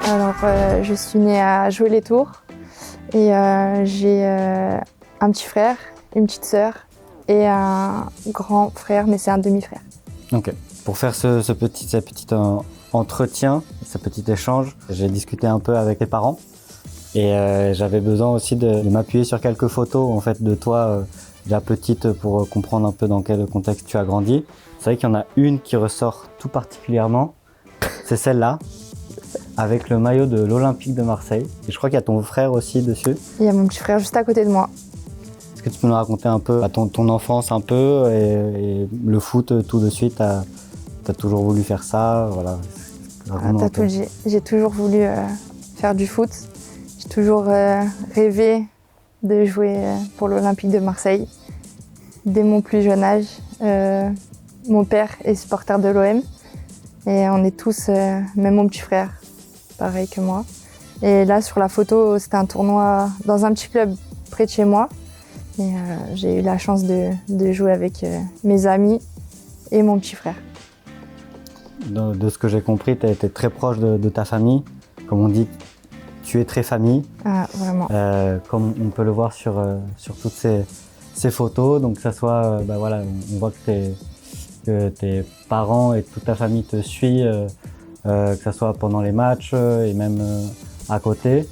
Alors, je suis née à Joué-les-Tours et j'ai un petit frère, une petite sœur et un grand frère, mais c'est un demi-frère. Ok. Pour faire ce petit entretien, ce petit échange, j'ai discuté un peu avec tes parents et j'avais besoin aussi de m'appuyer sur quelques photos en fait de toi déjà petite pour comprendre un peu dans quel contexte tu as grandi. C'est vrai qu'il y en a une qui ressort tout particulièrement, c'est celle-là, avec le maillot de l'Olympique de Marseille. Et je crois qu'il y a ton frère aussi dessus. Il y a mon petit frère juste à côté de moi. Est-ce que tu peux nous raconter un peu ton enfance un peu et le foot tout de suite, t'as toujours voulu faire ça, voilà. T'as tout dit. J'ai toujours voulu faire du foot. J'ai toujours rêvé de jouer pour l'Olympique de Marseille. Dès mon plus jeune âge, mon père est supporter de l'OM et on est tous, même mon petit frère, pareil que moi. Et là, sur la photo, c'était un tournoi dans un petit club près de chez moi. Et j'ai eu la chance de jouer avec mes amis et mon petit frère. De ce que j'ai compris, tu étais très proche de ta famille. Comme on dit, tu es très famille. Ah, vraiment. Comme on peut le voir sur toutes ces photos. Donc, que ça soit, voilà, on voit que tes parents et toute ta famille te suivent, que ça soit pendant les matchs et même à côté.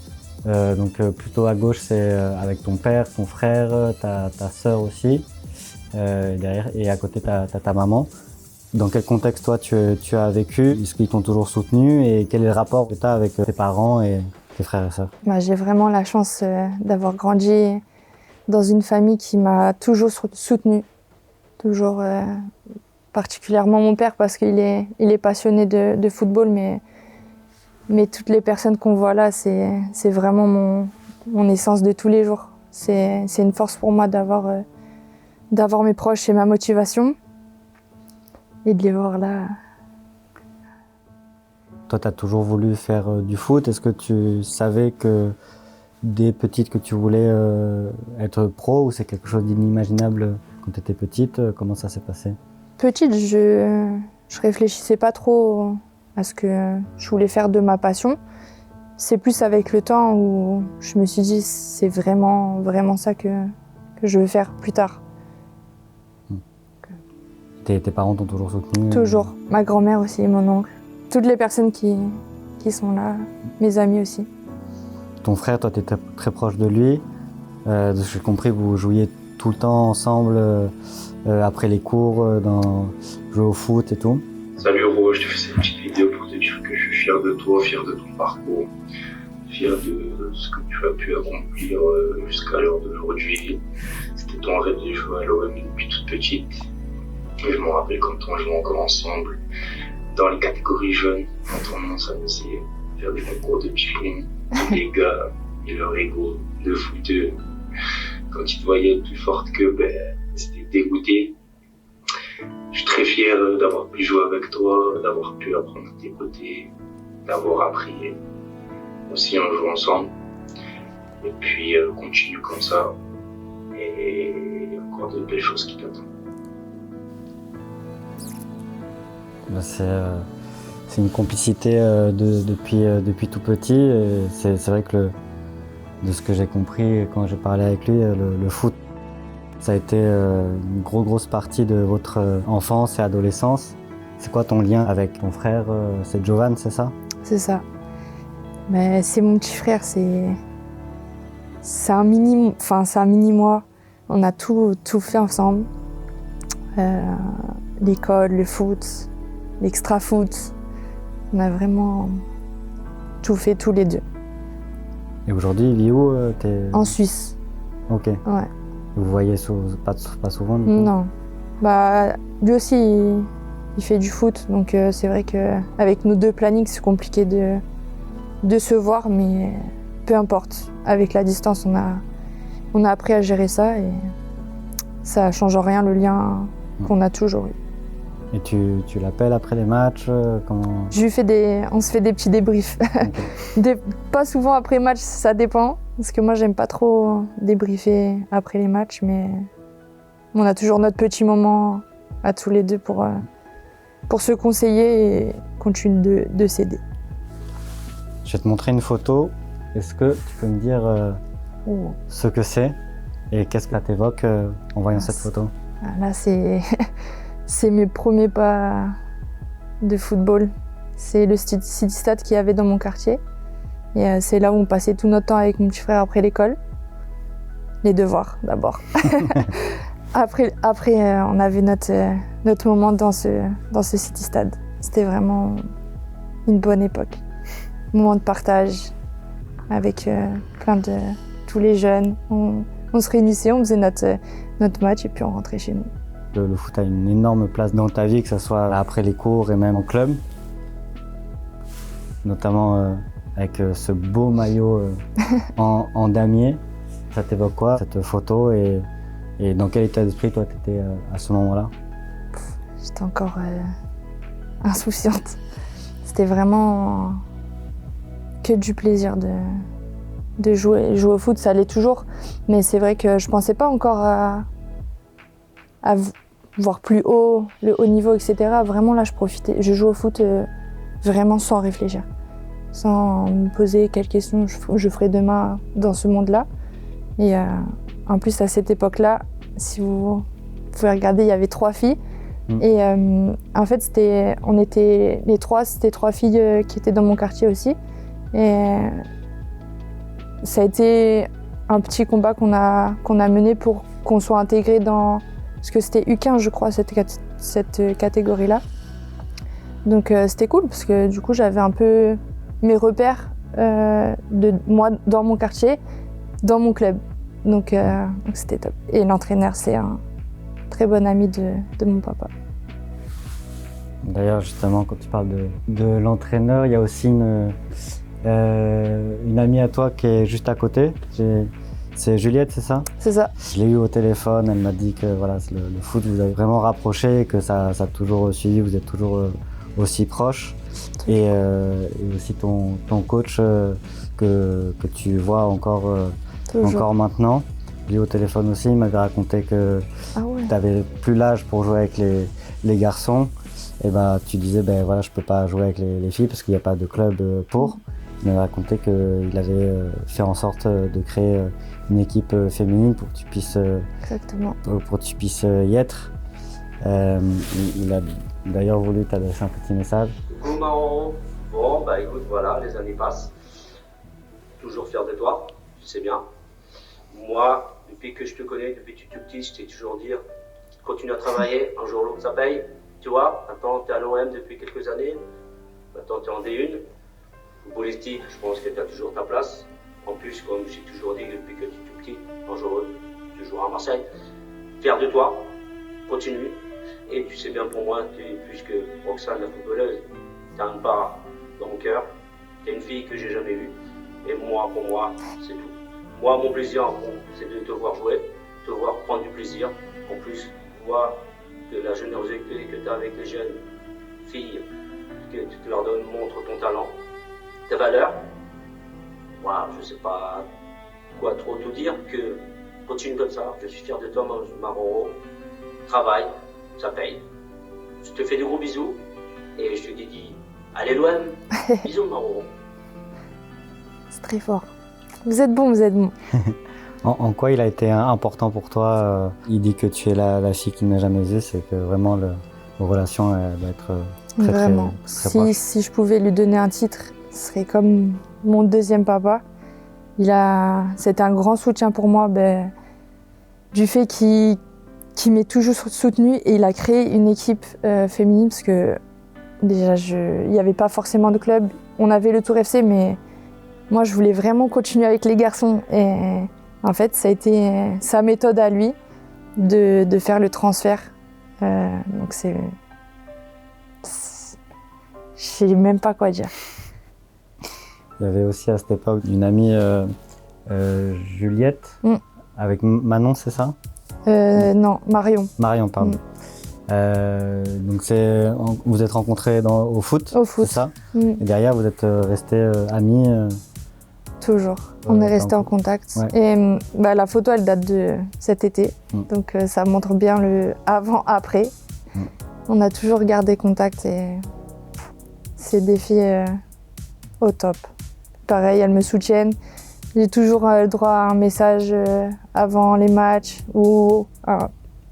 Donc plutôt à gauche, c'est avec ton père, ton frère, ta sœur aussi, derrière, et à côté ta maman. Dans quel contexte toi tu as vécu? Est-ce qu'ils t'ont toujours soutenu et quel est le rapport que tu as avec tes parents et tes frères et sœurs? J'ai vraiment la chance d'avoir grandi dans une famille qui m'a toujours soutenue. Toujours, particulièrement mon père parce qu'il est passionné de football, mais toutes les personnes qu'on voit là, c'est vraiment mon essence de tous les jours. C'est une force pour moi d'avoir mes proches et ma motivation et de les voir là. Toi, tu as toujours voulu faire du foot. Est-ce que tu savais que dès petite que tu voulais être pro ou c'est quelque chose d'inimaginable quand tu étais petite? Comment ça s'est passé? Petite, je réfléchissais pas trop à ce que je voulais faire de ma passion. C'est plus avec le temps où je me suis dit c'est vraiment, vraiment ça que je veux faire plus tard. Tes parents t'ont toujours soutenu? Toujours. Ma grand-mère aussi, mon oncle. Toutes les personnes qui sont là, mes amis aussi. Ton frère, toi, tu étais très proche de lui. J'ai compris que vous jouiez tout le temps ensemble, après les cours, jouer au foot et tout. Salut Ro, je te fais cette petite vidéo pour te dire que je suis fier de toi, fier de ton parcours, fier de ce que tu as pu accomplir jusqu'à l'heure d'aujourd'hui. C'était ton rêve de jouer à l'OM depuis toute petite. Et je me rappelle quand on jouait encore ensemble dans les catégories jeunes, quand on s'amusait à faire des concours de ping-pong, les gars et leur ego de footeux. Quand ils te voyaient plus forte qu'eux, c'était dégoûté. Je suis très fier d'avoir pu jouer avec toi, d'avoir pu apprendre à tes côtés, d'avoir appris aussi en jouant ensemble. Et puis continue comme ça. Et il y a encore de belles choses qui t'attendent. C'est une complicité depuis tout petit. Et c'est vrai que de ce que j'ai compris quand j'ai parlé avec lui, le foot, ça a été une grosse partie de votre enfance et adolescence. C'est quoi ton lien avec ton frère? C'est Jovan, c'est ça? C'est ça. Mais c'est mon petit frère, c'est un mini moi. On a tout fait ensemble. L'école, le foot, l'extra-foot. On a vraiment tout fait tous les deux. Et aujourd'hui, il vit où? En Suisse. Ok. Ouais. Vous voyez pas souvent du coup? Non. Lui aussi, il fait du foot, donc c'est vrai qu'avec nos deux plannings, c'est compliqué de se voir, mais peu importe. Avec la distance, on a appris à gérer ça et ça change rien le lien qu'on a toujours eu. Et tu l'appelles après les matchs? Comment... On se fait des petits débriefs. Okay. Pas souvent après match, ça dépend. Parce que moi, j'aime pas trop débriefer après les matchs, mais on a toujours notre petit moment à tous les deux pour pour se conseiller et continuer de s'aider. Je vais te montrer une photo. Est-ce que tu peux me dire ce que c'est et qu'est-ce que ça t'évoque en voyant cette photo? Là, c'est mes premiers pas de football. C'est le City Stade qu'il y avait dans mon quartier. Et c'est là où on passait tout notre temps avec mon petit frère après l'école. Les devoirs, d'abord. Après, on avait notre moment dans ce City Stade. C'était vraiment une bonne époque. Moment de partage avec tous les jeunes. On se réunissait, on faisait notre match et puis on rentrait chez nous. Le foot a une énorme place dans ta vie, que ce soit après les cours et même en club. Notamment avec ce beau maillot en damier. Ça t'évoque quoi, cette photo, et dans quel état d'esprit toi t'étais à ce moment-là? J'étais encore insouciante. C'était vraiment que du plaisir de jouer au foot. Ça allait toujours, mais c'est vrai que je pensais pas encore à voir plus haut, le haut niveau, etc. Vraiment là, je profitais. Je jouais au foot vraiment sans réfléchir, sans me poser quelles questions je ferais demain dans ce monde-là. Et en plus, à cette époque-là, si vous pouvez regarder, il y avait 3 filles. Et en fait, on était les 3, c'était 3 filles qui étaient dans mon quartier aussi. Et ça a été un petit combat qu'on a mené pour qu'on soit intégré dans... Parce que c'était U15, je crois, cette catégorie-là. Donc c'était cool, parce que du coup, j'avais un peu mes repères de moi dans mon quartier, dans mon club. Donc c'était top. Et l'entraîneur, c'est un très bon ami de mon papa. D'ailleurs, justement, quand tu parles de l'entraîneur, il y a aussi une amie à toi qui est juste à côté. C'est Juliette, c'est ça? C'est ça. Je l'ai eu au téléphone, elle m'a dit que voilà, le foot vous avez vraiment rapproché, que ça a toujours suivi, vous êtes toujours aussi proches. Et aussi ton coach que tu vois encore maintenant. Je l'ai eu au téléphone aussi, il m'avait raconté que tu n'avais plus l'âge pour jouer avec les garçons. Et ben, tu disais, ben voilà, je peux pas jouer avec les filles parce qu'il n'y a pas de club pour. Il m'a raconté qu'il avait fait en sorte de créer une équipe féminine pour que tu puisses, y être. Il a d'ailleurs voulu t'adresser un petit message. Coucou Maro. Bon, bah écoute, voilà, les années passent. Toujours fier de toi, tu sais bien. Moi, depuis que je te connais, depuis que tu es tout petit, je t'ai toujours dit, continue à travailler, un jour ou l'autre ça paye. Tu vois, maintenant tu es à l'OM depuis quelques années, maintenant tu es en D1. Footballistique, je pense que tu as toujours ta place. En plus, comme j'ai toujours dit depuis que tu es tout petit, un jour ou l'autre, tu joueras à Marseille. Fier de toi, continue. Et tu sais bien pour moi, puisque Roxane, la footballeuse, tu as une part dans mon cœur. Tu es une fille que j'ai jamais vue. Et moi, pour moi, c'est tout. Moi, mon plaisir, c'est de te voir jouer, te voir prendre du plaisir. En plus, voir de la générosité que tu as avec les jeunes filles, que tu leur donnes, montre ton talent, tes valeurs. Voilà, je sais pas quoi trop te dire, que continue comme ça. Je suis fier de toi, Maro. Travaille, ça paye. Je te fais de gros bisous et je te dis allez l'OM. Bisous, Maro. C'est très fort. Vous êtes bon, vous êtes bon. En quoi il a été important pour toi? Il dit que tu es la fille qu'il n'a jamais vue, c'est que vraiment vos relations va être très, vraiment. très proches. Si je pouvais lui donner un titre, ce serait comme mon deuxième papa. C'était un grand soutien pour moi, du fait qu'il m'ait toujours soutenu, et il a créé une équipe féminine parce que déjà il n'y avait pas forcément de club. On avait le Tour FC, mais moi je voulais vraiment continuer avec les garçons. Et en fait, ça a été sa méthode à lui de faire le transfert. Donc je sais même pas quoi dire. Il y avait aussi à cette époque une amie Juliette avec Manon, c'est ça? Non, Marion. Marion, pardon. Donc vous êtes rencontrés au foot, Au foot. c'est ça? Et derrière, vous êtes restés amis? Toujours. On est restés en contact. Ouais. Et la photo, elle date de cet été. Donc ça montre bien le avant-après. On a toujours gardé contact et c'est des filles au top. Pareil, elles me soutiennent. J'ai toujours le droit à un message avant les matchs ou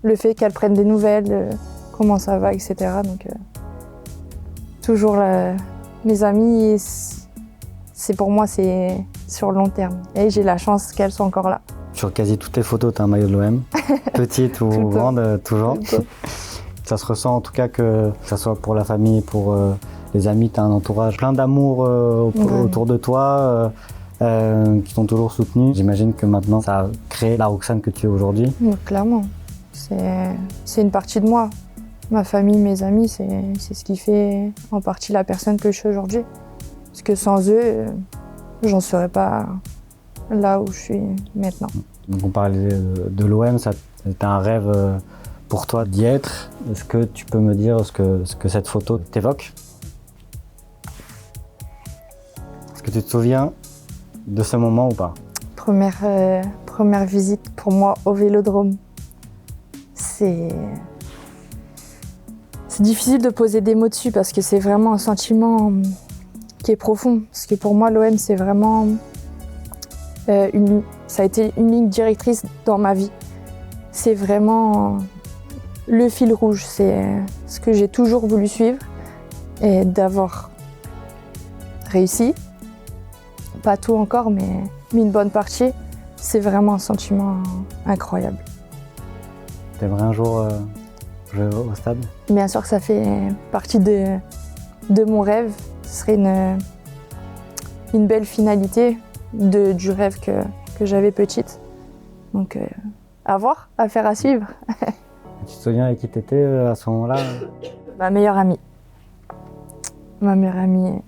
le fait qu'elles prennent des nouvelles, comment ça va, etc. Donc, toujours mes amies, c'est pour moi, c'est sur le long terme. Et j'ai la chance qu'elles soient encore là. Sur quasi toutes les photos, tu as un maillot de l'OM, petite ou grande, toujours. Ça se ressent en tout cas que ça soit pour la famille, pour les amis, tu as un entourage plein d'amour autour de toi, qui t'ont toujours soutenu. J'imagine que maintenant, ça a créé la Roxane que tu es aujourd'hui. Clairement, c'est une partie de moi. Ma famille, mes amis, c'est ce qui fait en partie la personne que je suis aujourd'hui. Parce que sans eux, j'en serais pas là où je suis maintenant. Donc on parlait de l'OM, c'était un rêve pour toi d'y être. Est-ce que tu peux me dire ce que cette photo t'évoque? Est-ce que tu te souviens de ce moment ou pas? Première visite pour moi au Vélodrome. C'est difficile de poser des mots dessus parce que c'est vraiment un sentiment qui est profond. Parce que pour moi, l'OM, c'est vraiment ça a été une ligne directrice dans ma vie. C'est vraiment le fil rouge. C'est ce que j'ai toujours voulu suivre et d'avoir réussi. Pas tout encore, mais une bonne partie. C'est vraiment un sentiment incroyable. T'aimerais un jour jouer au stade? Bien sûr que ça fait partie de mon rêve. Ce serait une belle finalité du rêve que j'avais petite. Donc, à voir, à faire, à suivre. Tu te souviens avec qui t'étais à ce moment-là? Ma meilleure amie. Ma meilleure amie,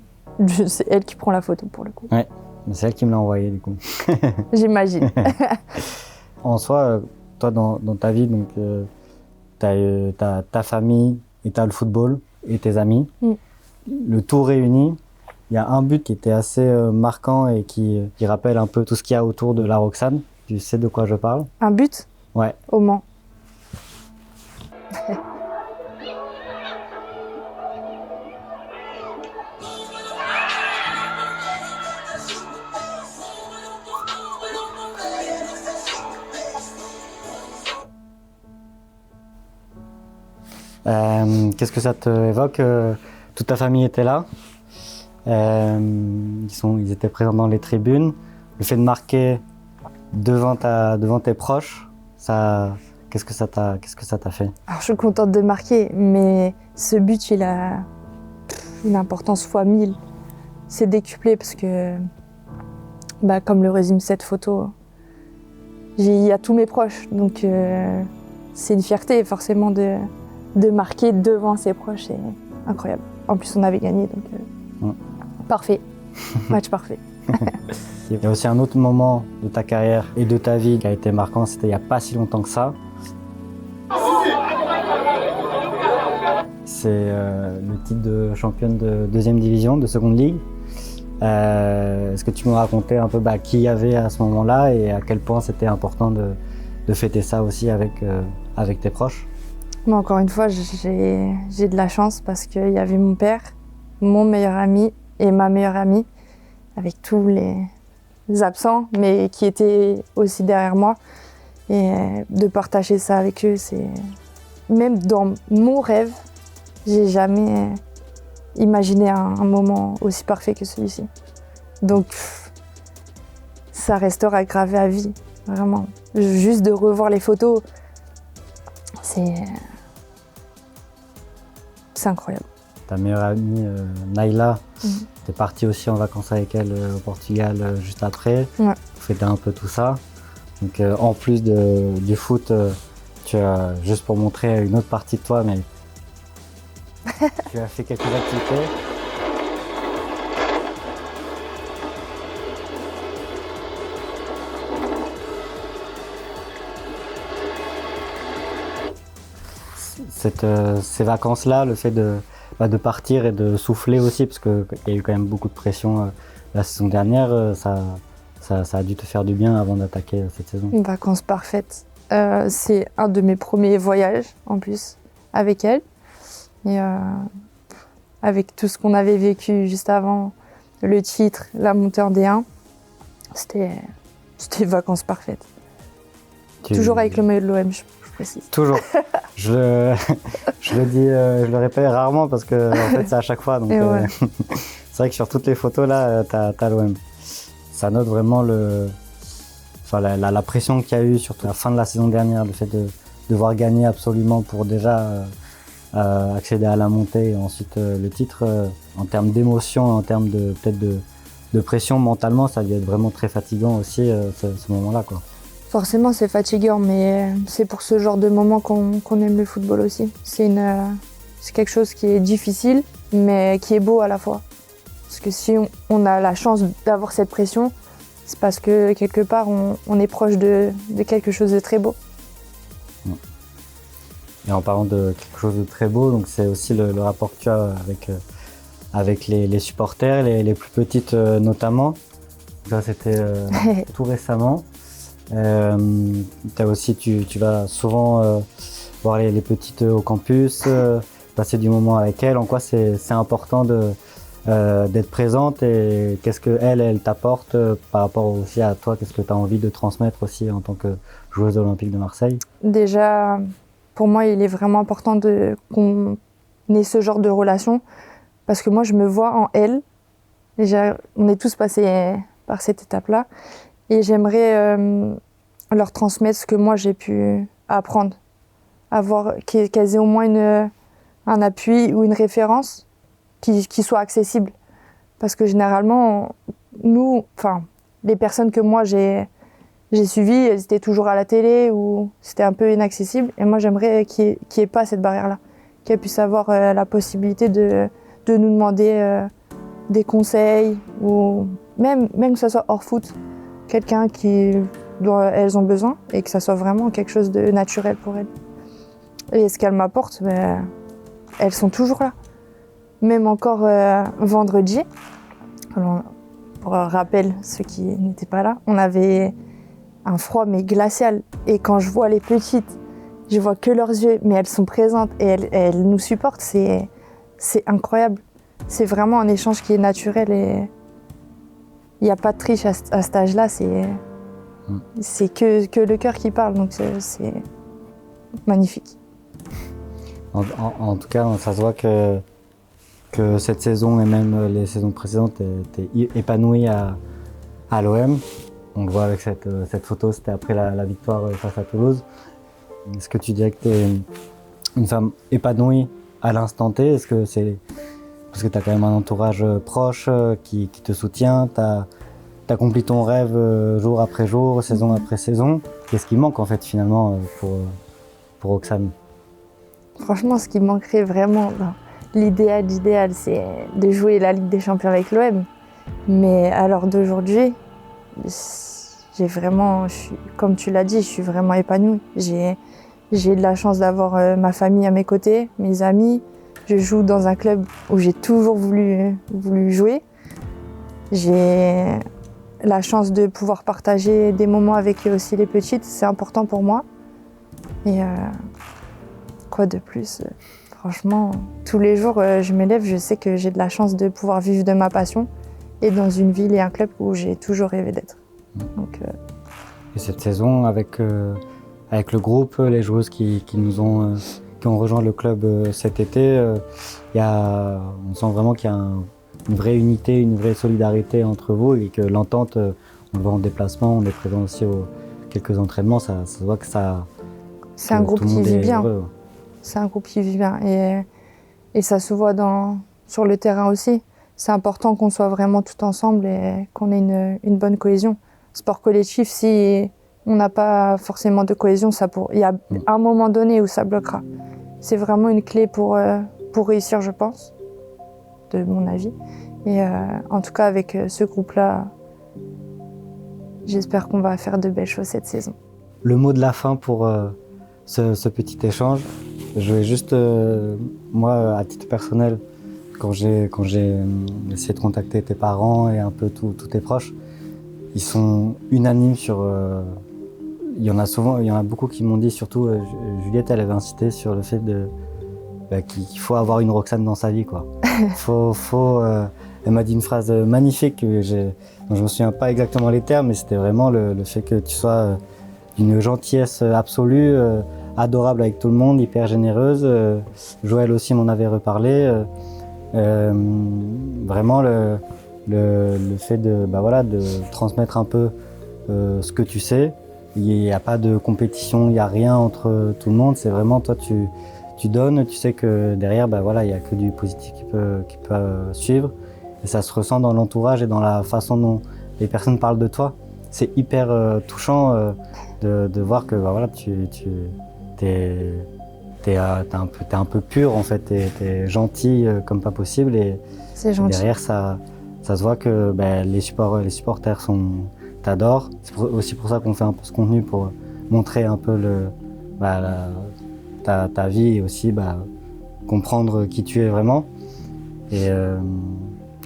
c'est elle qui prend la photo pour le coup. Ouais, c'est elle qui me l'a envoyé du coup. J'imagine. En soi, toi dans ta vie, donc, t'as ta famille et t'as le football et tes amis. Le tout réuni, il y a un but qui était assez marquant et qui rappelle un peu tout ce qu'il y a autour de la Roxane. Tu sais de quoi je parle? Un but? Ouais. Au Mans. Qu'est-ce que ça te évoque? Toute ta famille était là. Ils étaient présents dans les tribunes. Le fait de marquer devant tes proches, qu'est-ce que ça t'a fait? Alors, je suis contente de marquer, mais ce but, il a une importance fois 1000. C'est décuplé parce que, comme le résume cette photo, il y a tous mes proches. Donc, c'est une fierté forcément de marquer devant ses proches. C'est incroyable. En plus, on avait gagné, donc parfait. Match parfait. Il y a aussi un autre moment de ta carrière et de ta vie qui a été marquant, c'était il n'y a pas si longtemps que ça. C'est le titre de championne de deuxième division, de seconde ligue. Est-ce que tu me racontais un peu qui il y avait à ce moment-là et à quel point c'était important de fêter ça aussi avec tes proches? Mais encore une fois, j'ai de la chance parce qu'il y avait mon père, mon meilleur ami et ma meilleure amie, avec tous les absents, mais qui étaient aussi derrière moi. Et de partager ça avec eux, c'est... Même dans mon rêve, j'ai jamais imaginé un moment aussi parfait que celui-ci. Donc, ça restera gravé à vie, vraiment. Juste de revoir les photos, c'est incroyable. Ta meilleure amie, Naïla, t'es partie aussi en vacances avec elle au Portugal juste après. Ouais. Vous fêtez un peu tout ça. Donc en plus du foot, tu as, juste pour montrer une autre partie de toi, mais tu as fait quelques activités. Ces vacances-là, le fait de partir et de souffler aussi, parce qu'il y a eu quand même beaucoup de pression la saison dernière, ça a dû te faire du bien avant d'attaquer cette saison. Une vacance parfaite. C'est un de mes premiers voyages en plus avec elle. Et avec tout ce qu'on avait vécu juste avant, le titre, la montée en D1, c'était vacances parfaites. Toujours avec le maillot de l'OM, je précise. Toujours. je le dis, je le répète rarement parce que en fait c'est à chaque fois. Donc Ouais. c'est vrai que sur toutes les photos là, t'as l'OM. Ça note vraiment la pression qu'il y a eu, surtout à la fin de la saison dernière, le fait de devoir gagner absolument pour déjà accéder à la montée et ensuite le titre. En termes d'émotion, en termes de pression mentalement, ça a dû être vraiment très fatigant aussi ce moment-là, quoi. Forcément, c'est fatigant, mais c'est pour ce genre de moment qu'on aime le football aussi. C'est quelque chose qui est difficile, mais qui est beau à la fois. Parce que si on a la chance d'avoir cette pression, c'est parce que quelque part, on est proche de quelque chose de très beau. Et en parlant de quelque chose de très beau, donc c'est aussi le rapport que tu as avec les supporters, les plus petites notamment. Ça, c'était tout récemment. Tu vas souvent voir les petites au campus, passer du moment avec elles. En quoi c'est important d'être présente et qu'est-ce qu'elle t'apporte par rapport aussi à toi, qu'est-ce que tu as envie de transmettre aussi en tant que joueuse olympique de Marseille? Déjà, pour moi, il est vraiment important qu'on ait ce genre de relation parce que moi, je me vois en elle. Déjà, on est tous passés par cette étape-là et j'aimerais leur transmettre ce que moi, j'ai pu apprendre. Qu'elles aient au moins un appui ou une référence qui soit accessible. Parce que généralement, les personnes que moi, j'ai suivies, elles étaient toujours à la télé ou c'était un peu inaccessible. Et moi, j'aimerais qu'il n'y ait pas cette barrière-là. Qu'elles puissent avoir la possibilité de nous demander des conseils ou même que ce soit hors foot, quelqu'un dont elles ont besoin et que ça soit vraiment quelque chose de naturel pour elles. Et ce qu'elles m'apportent, elles sont toujours là. Même encore vendredi, alors, pour rappel ceux qui n'étaient pas là, on avait un froid mais glacial. Et quand je vois les petites, je vois que leurs yeux, mais elles sont présentes et elles nous supportent. C'est incroyable. C'est vraiment un échange qui est naturel et il n'y a pas de triche à cet âge-là. C'est que le cœur qui parle, donc c'est magnifique. En tout cas, ça se voit que cette saison et même les saisons précédentes étaient épanouies à l'OM. On le voit avec cette photo, c'était après la victoire face à Toulouse. Est-ce que tu dirais que tu es une femme épanouie à l'instant T? Est-ce que c'est parce que tu as quand même un entourage proche qui te soutient, tu as accompli ton rêve jour après jour, saison après saison? Qu'est-ce qui manque en fait finalement pour Roxane? Franchement, ce qui manquerait vraiment, l'idéal, c'est de jouer la Ligue des Champions avec l'OM. Mais à l'heure d'aujourd'hui, comme tu l'as dit, je suis vraiment épanouie. J'ai de la chance d'avoir ma famille à mes côtés, mes amis. Je joue dans un club où j'ai toujours voulu jouer. J'ai la chance de pouvoir partager des moments avec aussi les petites, c'est important pour moi. Et quoi de plus? Franchement, tous les jours, je me lève, je sais que j'ai de la chance de pouvoir vivre de ma passion et dans une ville et un club où j'ai toujours rêvé d'être. Donc, Et cette saison, avec le groupe, les joueuses qui ont rejoint le club cet été, on sent vraiment qu'il y a une vraie unité, une vraie solidarité entre vous et que l'entente, on le voit en déplacement, on est présent aussi aux quelques entraînements, ça se voit que ça... C'est un groupe qui vit bien. C'est un groupe qui vit bien et ça se voit sur le terrain aussi. C'est important qu'on soit vraiment tout ensemble et qu'on ait une bonne cohésion. Sport collectif, si on n'a pas forcément de cohésion, il y a un moment donné où ça bloquera. C'est vraiment une clé pour réussir, je pense, de mon avis. Et en tout cas, avec ce groupe-là, j'espère qu'on va faire de belles choses cette saison. Le mot de la fin pour ce petit échange. Je vais juste, moi, à titre personnel, quand j'ai essayé de contacter tes parents et un peu tous tes proches, ils sont unanimes sur... il y en a beaucoup qui m'ont dit, surtout Juliette, elle avait insisté sur le fait qu'il faut avoir une Roxane dans sa vie, quoi. Elle m'a dit une phrase magnifique dont je me souviens pas exactement les termes, mais c'était vraiment le fait que tu sois d'une gentillesse absolue, adorable avec tout le monde, hyper généreuse. Joël aussi m'en avait reparlé. Vraiment le fait de transmettre un peu ce que tu sais. Il n'y a pas de compétition, il n'y a rien entre tout le monde. C'est vraiment toi, tu donnes, tu sais que derrière, il n'y a que du positif qui peut suivre. Et ça se ressent dans l'entourage et dans la façon dont les personnes parlent de toi. C'est hyper touchant de voir que t'es un peu pur en fait, t'es gentil comme pas possible et derrière ça se voit que les supporters t'adorent. C'est aussi pour ça qu'on fait un peu ce contenu, pour montrer un peu ta vie et aussi comprendre qui tu es vraiment. Et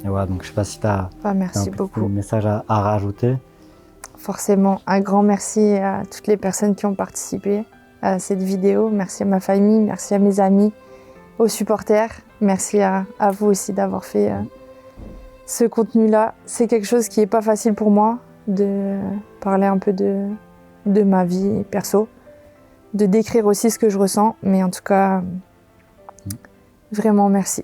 voilà, donc je sais pas si tu as un message à rajouter. Forcément, un grand merci à toutes les personnes qui ont participé à cette vidéo. Merci à ma famille, merci à mes amis, aux supporters. Merci à vous aussi d'avoir fait ce contenu-là. C'est quelque chose qui n'est pas facile pour moi, de parler un peu de ma vie perso, de décrire aussi ce que je ressens. Mais en tout cas, vraiment merci.